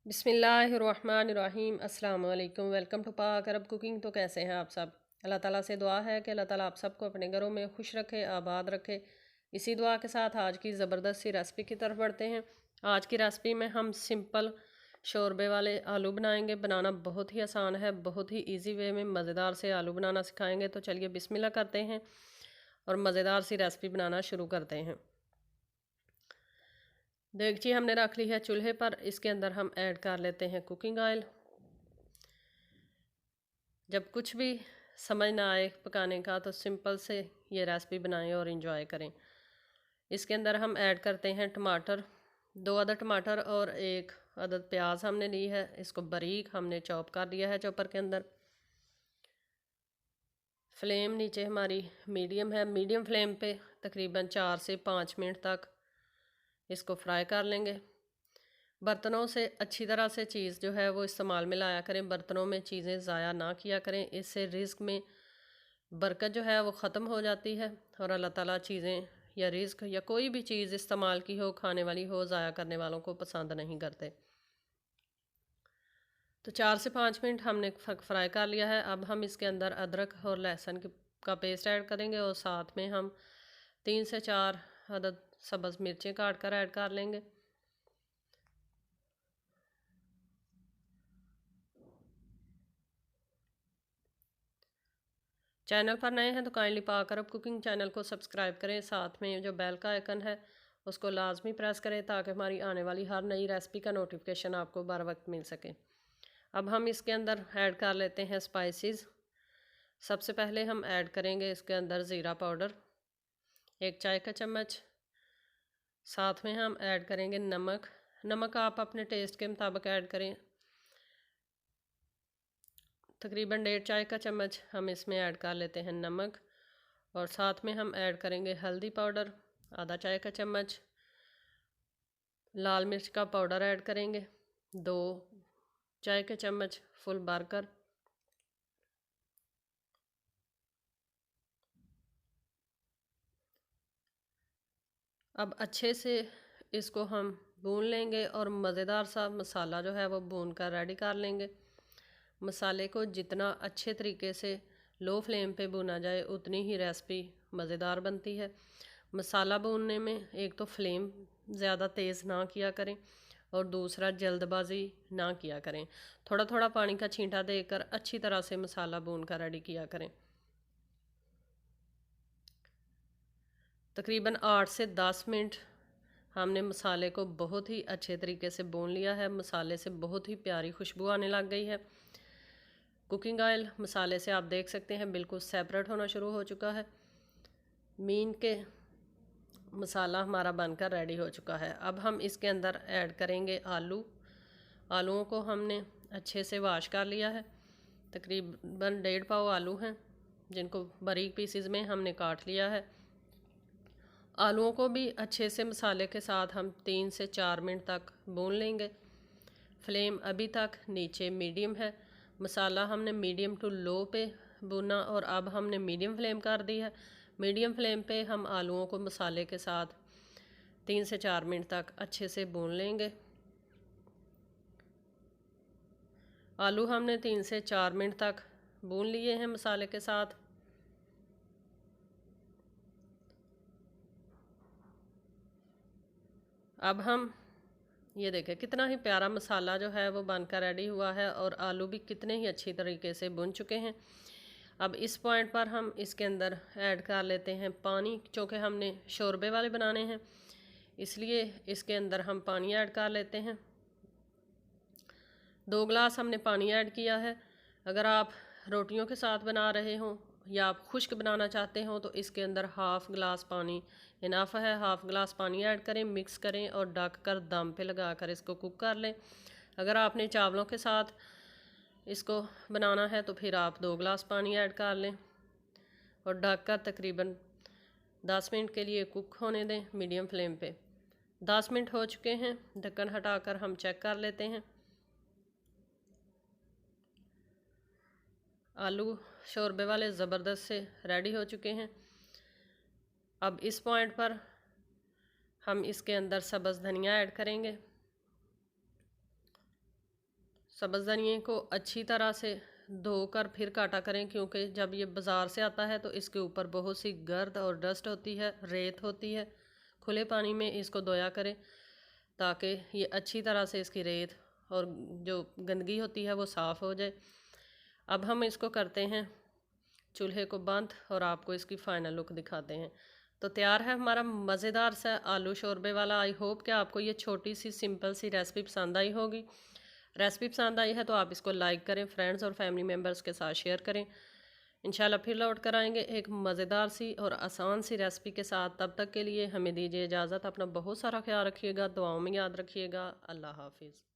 बिस्मिल्लाहिर्रहमानिर्रहीम अस्सलाम वालेकुम। वेलकम टू पाक अरब कुकिंग। तो कैसे हैं आप सब? अल्लाह ताला से दुआ है कि अल्लाह ताला आप सबको अपने घरों में खुश रखे, आबाद रखे। इसी दुआ के साथ आज की ज़बरदस्त सी रेसिपी की तरफ बढ़ते हैं। आज की रेसिपी में हम सिंपल शोरबे वाले आलू बनाएंगे। बनाना बहुत ही आसान है, बहुत ही ईजी वे में मज़ेदार से आलू बनाना सिखाएंगे। तो चलिए बिस्मिल्लाह करते हैं और मज़ेदार सी रेसिपी बनाना शुरू करते हैं। देगची हमने रख ली है चूल्हे पर। इसके अंदर हम ऐड कर लेते हैं कुकिंग ऑयल। जब कुछ भी समझ ना आए पकाने का तो सिंपल से ये रेसिपी बनाएं और इन्जॉय करें। इसके अंदर हम ऐड करते हैं टमाटर। 2 अदद टमाटर और 1 अदद प्याज हमने ली है। इसको बारीक हमने चॉप कर दिया है चॉपर के अंदर। फ्लेम नीचे हमारी मीडियम है। मीडियम फ्लेम पे तकरीबन 4 से 5 मिनट तक इसको फ्राई कर लेंगे। बर्तनों से अच्छी तरह से चीज़ जो है वो इस्तेमाल में लाया करें। बर्तनों में चीज़ें ज़ाया ना किया करें। इससे रिज़्क में बरकत जो है वो ख़त्म हो जाती है और अल्लाह ताला चीज़ें या रिज़्क या कोई भी चीज़ इस्तेमाल की हो, खाने वाली हो, ज़ाया करने वालों को पसंद नहीं करते। तो 4 से 5 मिनट हमने फ्राई कर लिया है। अब हम इसके अंदर अदरक और लहसुन का पेस्ट ऐड करेंगे और साथ में हम 3 से 4 अदद सब्ज़ मिर्चें काट कर ऐड कर लेंगे। चैनल पर नए हैं तो काइंडली पाक अरब कुकिंग चैनल को सब्सक्राइब करें। साथ में जो बेल का आइकन है उसको लाजमी प्रेस करें ताकि हमारी आने वाली हर नई रेसिपी का नोटिफिकेशन आपको बर वक्त मिल सके। अब हम इसके अंदर ऐड कर लेते हैं स्पाइसेस। सबसे पहले हम ऐड करेंगे इसके अंदर ज़ीरा पाउडर 1 चाय का चम्मच। साथ में हम ऐड करेंगे नमक। नमक आप अपने टेस्ट के मुताबिक ऐड करें। तकरीबन 1.5 चाय का चम्मच हम इसमें ऐड कर लेते हैं नमक। और साथ में हम ऐड करेंगे हल्दी पाउडर आधा चाय का चम्मच। लाल मिर्च का पाउडर ऐड करेंगे 2 चाय के चम्मच फुल भरकर। अब अच्छे से इसको हम भून लेंगे और मज़ेदार सा मसाला जो है वो भून कर रेडी कर लेंगे। मसाले को जितना अच्छे तरीके से लो फ्लेम पे भुना जाए उतनी ही रेसिपी मज़ेदार बनती है। मसाला भूनने में एक तो फ्लेम ज़्यादा तेज़ ना किया करें और दूसरा जल्दबाजी ना किया करें। थोड़ा थोड़ा पानी का छींटा देकर अच्छी तरह से मसाला भून कर रेडी किया करें। तकरीबन 8 से 10 मिनट हमने मसाले को बहुत ही अच्छे तरीके से भून लिया है। मसाले से बहुत ही प्यारी खुशबू आने लग गई है। कुकिंग ऑयल मसाले से आप देख सकते हैं बिल्कुल सेपरेट होना शुरू हो चुका है। मीन के मसाला हमारा बनकर रेडी हो चुका है। अब हम इसके अंदर ऐड करेंगे आलू। आलूओं को हमने अच्छे से वाश कर लिया है। तकरीबन 1.5 पाव आलू हैं जिनको बारीक पीसेस में हमने काट लिया है। आलूओं को भी अच्छे से मसाले के साथ हम 3 से 4 मिनट तक भून लेंगे। फ्लेम अभी तक नीचे मीडियम है। मसाला हमने मीडियम टू लो पे भुना और अब हमने मीडियम फ्लेम कर दी है। मीडियम फ्लेम पे हम आलूओं को मसाले के साथ 3 से 4 मिनट तक अच्छे से भून लेंगे। आलू हमने 3 से 4 मिनट तक भून लिए हैं मसाले के साथ। अब हम ये देखें कितना ही प्यारा मसाला जो है वो बनकर रेडी हुआ है और आलू भी कितने ही अच्छी तरीके से भुन चुके हैं। अब इस पॉइंट पर हम इसके अंदर ऐड कर लेते हैं पानी। चूँकि हमने शोरबे वाले बनाने हैं इसलिए इसके अंदर हम पानी ऐड कर लेते हैं। 2 गिलास हमने पानी ऐड किया है। अगर आप रोटियों के साथ बना रहे हों या आप खुश्क बनाना चाहते हो तो इसके अंदर हाफ़ गिलास पानी इनफ है। हाफ़ गिलास पानी ऐड करें, मिक्स करें और ढक कर दम पे लगा कर इसको कुक कर लें। अगर आपने चावलों के साथ इसको बनाना है तो फिर आप 2 गिलास पानी ऐड कर लें और ढक कर तकरीबन 10 मिनट के लिए कुक होने दें मीडियम फ्लेम पे। 10 मिनट हो चुके हैं। ढक्कन हटाकर हम चेक कर लेते हैं। आलू शोरबे वाले ज़बरदस्त से रेडी हो चुके हैं। अब इस पॉइंट पर हम इसके अंदर सब्ज़ धनिया ऐड करेंगे। सब्ज़ धनिए को अच्छी तरह से धोकर फिर काटा करें, क्योंकि जब ये बाज़ार से आता है तो इसके ऊपर बहुत सी गर्द और डस्ट होती है, रेत होती है। खुले पानी में इसको धोया करें ताकि ये अच्छी तरह से इसकी रेत और जो गंदगी होती है वो साफ़ हो जाए। अब हम इसको करते हैं चूल्हे को बंद और आपको इसकी फ़ाइनल लुक दिखाते हैं। तो तैयार है हमारा मज़ेदार सा आलू शोरबे वाला। आई होप कि आपको ये छोटी सी सिंपल सी रेसिपी पसंद आई होगी। रेसिपी पसंद आई है तो आप इसको लाइक करें, फ्रेंड्स और फैमिली मेम्बर्स के साथ शेयर करें। इंशाल्लाह फिर लौट कर आएंगे एक मज़ेदार सी और आसान सी रेसिपी के साथ। तब तक के लिए हमें दीजिए इजाज़त। अपना बहुत सारा ख्याल रखिएगा, दुआओं में याद रखिएगा। अल्लाह हाफिज़।